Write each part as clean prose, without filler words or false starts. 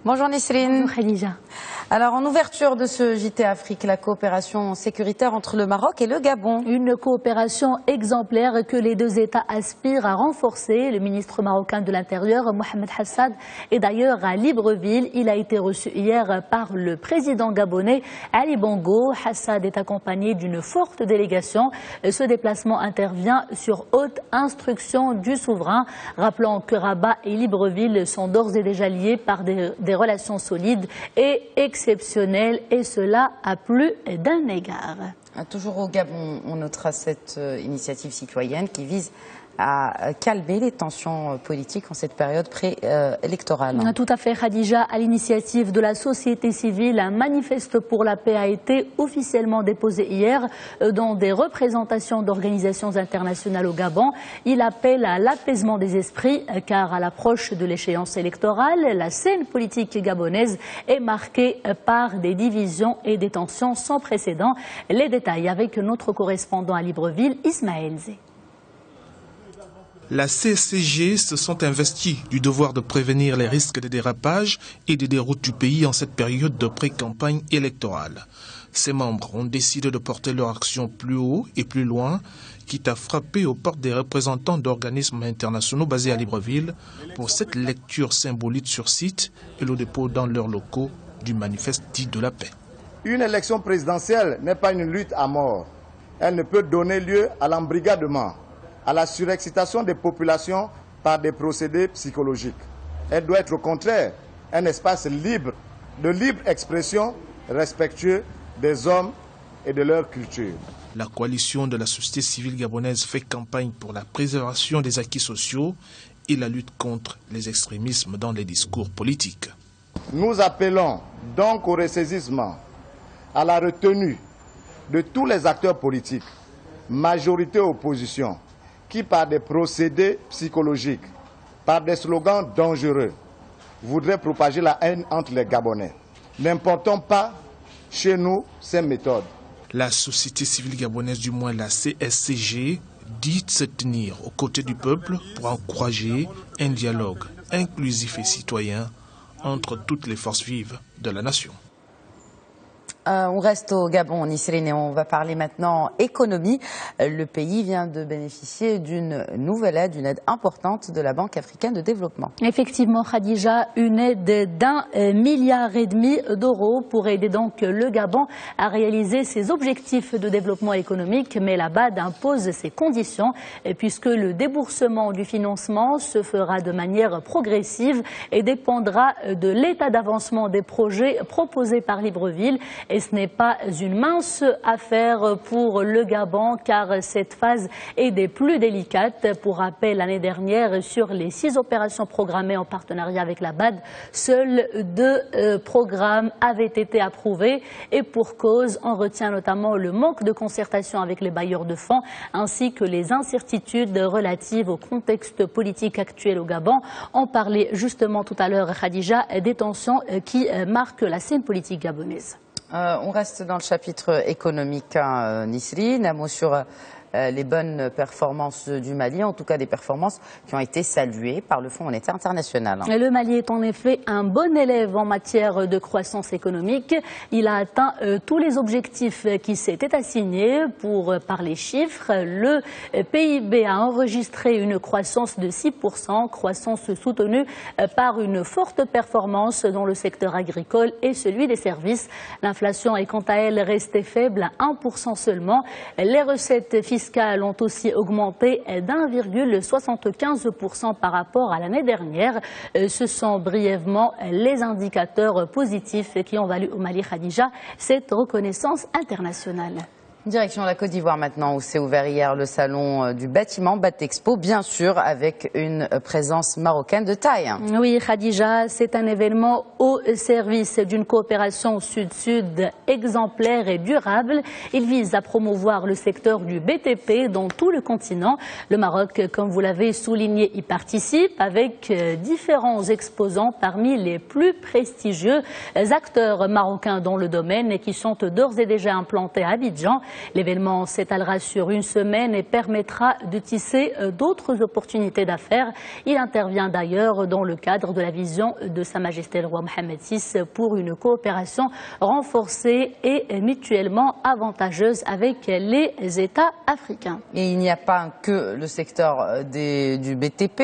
Bonjour Nisrine. Bonjour Khadija. Alors en ouverture de ce JT Afrique, la coopération sécuritaire entre le Maroc et le Gabon. Une coopération exemplaire que les deux États aspirent à renforcer. Le ministre marocain de l'Intérieur, Mohamed Hassad, est d'ailleurs à Libreville. Il a été reçu hier par le président gabonais Ali Bongo. Hassad est accompagné d'une forte délégation. Ce déplacement intervient sur haute instruction du souverain. Rappelons que Rabat et Libreville sont d'ores et déjà liés par des relations solides et exceptionnelles, et cela à plus d'un égard. Toujours au Gabon, on notera cette initiative citoyenne qui vise à calmer les tensions politiques en cette période préélectorale. Tout à fait, Khadija. À l'initiative de la société civile, un manifeste pour la paix a été officiellement déposé hier dans des représentations d'organisations internationales au Gabon. Il appelle à l'apaisement des esprits car à l'approche de l'échéance électorale, la scène politique gabonaise est marquée par des divisions et des tensions sans précédent. Les détails avec notre correspondant à Libreville, Ismaël Zé. La CSCG se sont investis du devoir de prévenir les risques de dérapage et de déroute du pays en cette période de pré-campagne électorale. Ses membres ont décidé de porter leur action plus haut et plus loin, quitte à frapper aux portes des représentants d'organismes internationaux basés à Libreville pour cette lecture symbolique sur site et le dépôt dans leurs locaux du manifeste dit de la paix. Une élection présidentielle n'est pas une lutte à mort. Elle ne peut donner lieu à l'embrigadement, à la surexcitation des populations par des procédés psychologiques. Elle doit être au contraire un espace libre, de libre expression, respectueux des hommes et de leur culture. La coalition de la société civile gabonaise fait campagne pour la préservation des acquis sociaux et la lutte contre les extrémismes dans les discours politiques. Nous appelons donc au ressaisissement, à la retenue de tous les acteurs politiques, majorité opposition, qui par des procédés psychologiques, par des slogans dangereux, voudraient propager la haine entre les Gabonais. N'importons pas chez nous ces méthodes. La société civile gabonaise, du moins la CSCG, dit se tenir aux côtés du peuple pour encourager un dialogue inclusif et citoyen entre toutes les forces vives de la nation. On reste au Gabon, Nisrine, et on va parler maintenant économie. Le pays vient de bénéficier d'une nouvelle aide, une aide importante de la Banque africaine de développement. Effectivement, Khadija, une aide d'1,5 milliard d'euros pour aider donc le Gabon à réaliser ses objectifs de développement économique. Mais la BAD impose ses conditions puisque le déboursement du financement se fera de manière progressive et dépendra de l'état d'avancement des projets proposés par Libreville. Et ce n'est pas une mince affaire pour le Gabon car cette phase est des plus délicates. Pour rappel, l'année dernière, sur les 6 opérations programmées en partenariat avec la BAD, seuls 2 programmes avaient été approuvés. Et pour cause, on retient notamment le manque de concertation avec les bailleurs de fonds ainsi que les incertitudes relatives au contexte politique actuel au Gabon. On parlait justement tout à l'heure, Khadija, des tensions qui marquent la scène politique gabonaise. On reste dans le chapitre économique, Nisrine. Un mot sur les bonnes performances du Mali, en tout cas des performances qui ont été saluées par le Fonds monétaire international. Le Mali est en effet un bon élève en matière de croissance économique. Il a atteint tous les objectifs qui s'étaient assignés. Par les chiffres, le PIB a enregistré une croissance de 6%, croissance soutenue par une forte performance dans le secteur agricole et celui des services. L'inflation est quant à elle restée faible à 1% seulement. Les recettes fiscales ont aussi augmenté d'1,75% par rapport à l'année dernière. Ce sont brièvement les indicateurs positifs qui ont valu au Mali, Khadija, cette reconnaissance internationale. Direction la Côte d'Ivoire maintenant, où s'est ouvert hier le salon du bâtiment Batexpo, bien sûr avec une présence marocaine de taille. Oui, Khadija, c'est un événement au service d'une coopération sud-sud exemplaire et durable. Il vise à promouvoir le secteur du BTP dans tout le continent. Le Maroc, comme vous l'avez souligné, y participe avec différents exposants parmi les plus prestigieux acteurs marocains dans le domaine et qui sont d'ores et déjà implantés à Abidjan. L'événement s'étalera sur une semaine et permettra de tisser d'autres opportunités d'affaires. Il intervient d'ailleurs dans le cadre de la vision de Sa Majesté le roi Mohammed VI pour une coopération renforcée et mutuellement avantageuse avec les États africains. Et il n'y a pas que le secteur du BTP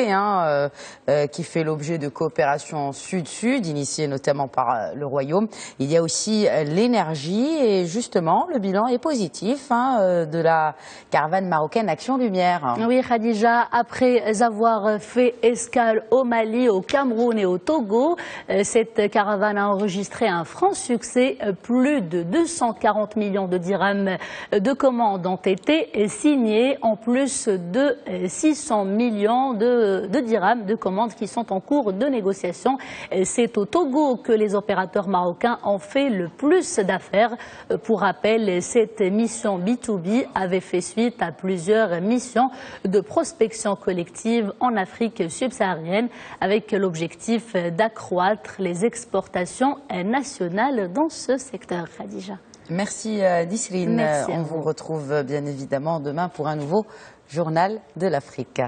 qui fait l'objet de coopération sud-sud, initiée notamment par le Royaume. Il y a aussi l'énergie et justement le bilan est positif de la caravane marocaine Action Lumière. Oui, Khadija, après avoir fait escale au Mali, au Cameroun et au Togo, cette caravane a enregistré un franc succès. Plus de 240 millions de dirhams de commandes ont été signées, en plus de 600 millions de dirhams de commandes qui sont en cours de négociation. C'est au Togo que les opérateurs marocains ont fait le plus d'affaires. Pour rappel, cette mission B2B avait fait suite à plusieurs missions de prospection collective en Afrique subsaharienne avec l'objectif d'accroître les exportations nationales dans ce secteur. Khadija. Merci Nisrine. On vous retrouve bien évidemment demain pour un nouveau journal de l'Afrique.